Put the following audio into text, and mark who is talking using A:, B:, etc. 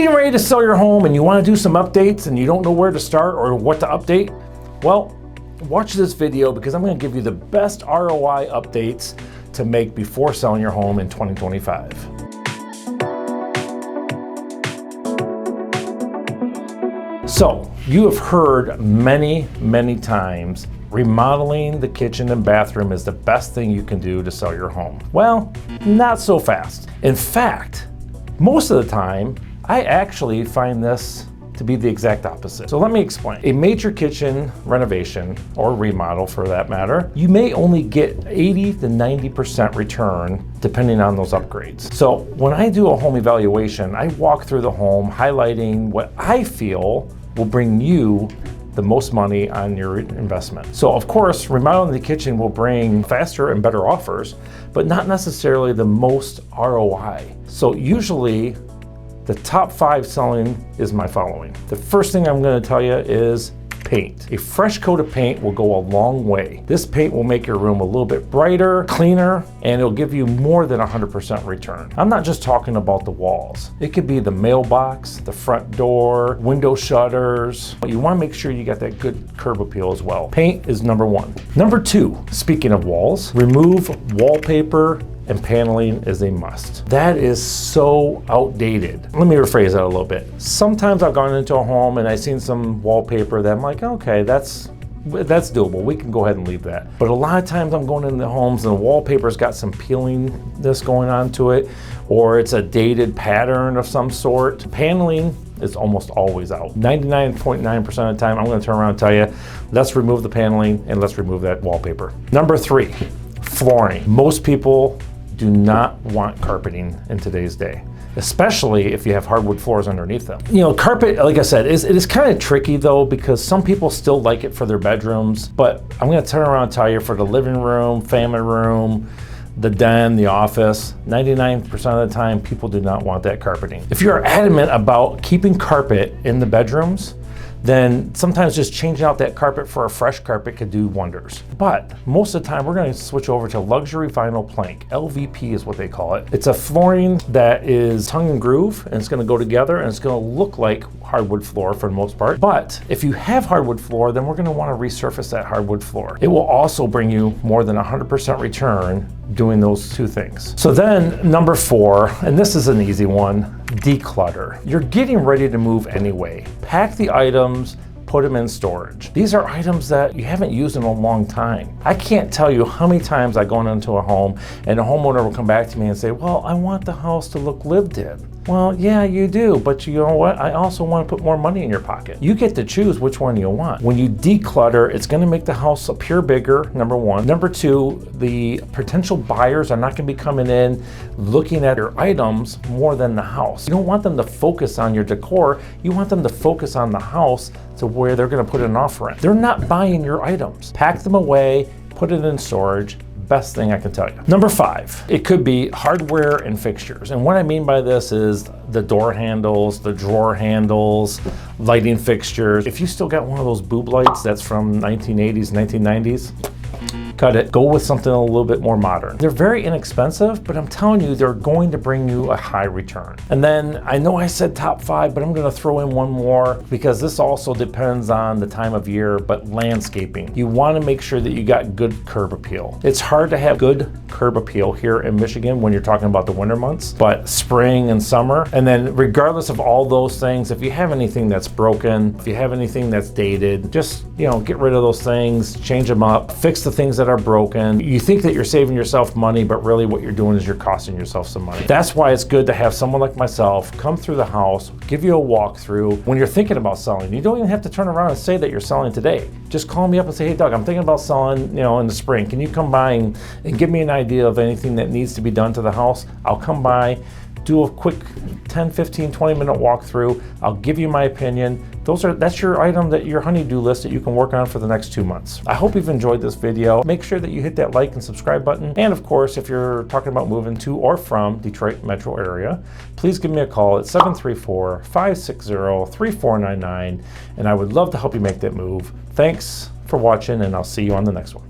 A: Getting ready to sell your home and you want to do some updates and you don't know where to start or what to update? Well, watch this video because I'm going to give you the best ROI updates to make before selling your home in 2025. So, you have heard many times remodeling the kitchen and bathroom is the best thing you can do to sell your home. Well, not so fast. In fact, most of the time, I actually find this to be the exact opposite. So let me explain. A major kitchen renovation, or remodel for that matter, you may only get 80 to 90% return depending on those upgrades. So when I do a home evaluation, I walk through the home highlighting what I feel will bring you the most money on your investment. So of course, remodeling the kitchen will bring faster and better offers, but not necessarily the most ROI. So usually, the top 5 selling is my following. The first thing I'm going to tell you is paint. A fresh coat of paint will go a long way. This paint will make your room a little bit brighter, cleaner, and it'll give you more than 100% return. I'm not just talking about the walls. It could be the mailbox, the front door, window shutters. You want to make sure you got that good curb appeal as well. Paint is number 1. Number 2, speaking of walls, remove wallpaper and paneling is a must. That is so outdated. Let me rephrase that a little bit. Sometimes I've gone into a home and I've seen some wallpaper that I'm like, okay, that's doable. We can go ahead and leave that. But a lot of times I'm going into homes and the wallpaper's got some peelingness going on to it, or it's a dated pattern of some sort. Paneling is almost always out. 99.9% of the time, I'm gonna turn around and tell you, let's remove the paneling and let's remove that wallpaper. Number 3, flooring. Most people do not want carpeting in today's day, especially if you have hardwood floors underneath them. You know, carpet, like I said, it is kind of tricky though, because some people still like it for their bedrooms, but I'm gonna turn around and tell you for the living room, family room, the den, the office, 99% of the time, people do not want that carpeting. If you're adamant about keeping carpet in the bedrooms, then sometimes just changing out that carpet for a fresh carpet could do wonders. But most of the time, we're going to switch over to luxury vinyl plank. LVP is what they call it. It's a flooring that is tongue and groove, and it's going to go together, and it's going to look like hardwood floor for the most part. But if you have hardwood floor, then we're going to want to resurface that hardwood floor. It will also bring you more than 100% return doing those 2 things. So then number 4, and this is an easy one, declutter. You're getting ready to move anyway. Pack the items, put them in storage. These are items that you haven't used in a long time. I can't tell you how many times I go into a home and a homeowner will come back to me and say, well, I want the house to look lived in. Well, yeah, you do, but you know what? I also want to put more money in your pocket. You get to choose which one you want. When you declutter, it's going to make the house appear bigger, number 1. Number 2, the potential buyers are not going to be coming in looking at your items more than the house. You don't want them to focus on your decor. You want them to focus on the house to where they're going to put an offer in. They're not buying your items. Pack them away, put it in storage. Best thing I can tell you. Number 5, it could be hardware and fixtures. And what I mean by this is the door handles, the drawer handles, lighting fixtures. If you still got one of those boob lights that's from 1980s, 1990s, cut it. Go with something a little bit more modern. They're very inexpensive, but I'm telling you, they're going to bring you a high return. And then I know I said top 5, but I'm gonna throw in one more because this also depends on the time of year, but landscaping. You wanna make sure that you got good curb appeal. It's hard to have good curb appeal here in Michigan when you're talking about the winter months, but spring and summer. And then regardless of all those things, if you have anything that's broken, if you have anything that's dated, just, you know, get rid of those things, change them up, fix the things that are broken. You think that you're saving yourself money, but really what you're doing is you're costing yourself some money. That's why it's good to have someone like myself come through the house, give you a walkthrough. When you're thinking about selling, you don't even have to turn around and say that you're selling today. Just call me up and say, hey Doug, I'm thinking about selling, you know, in the spring. Can you come by and give me an idea of anything that needs to be done to the house? I'll come by, do a quick 10, 15, 20-minute walkthrough. I'll give you my opinion. That's your item, your honey-do list that you can work on for the next 2 months. I hope you've enjoyed this video. Make sure that you hit that like and subscribe button. And of course, if you're talking about moving to or from Detroit metro area, please give me a call at 734-560-3499. And I would love to help you make that move. Thanks for watching, and I'll see you on the next one.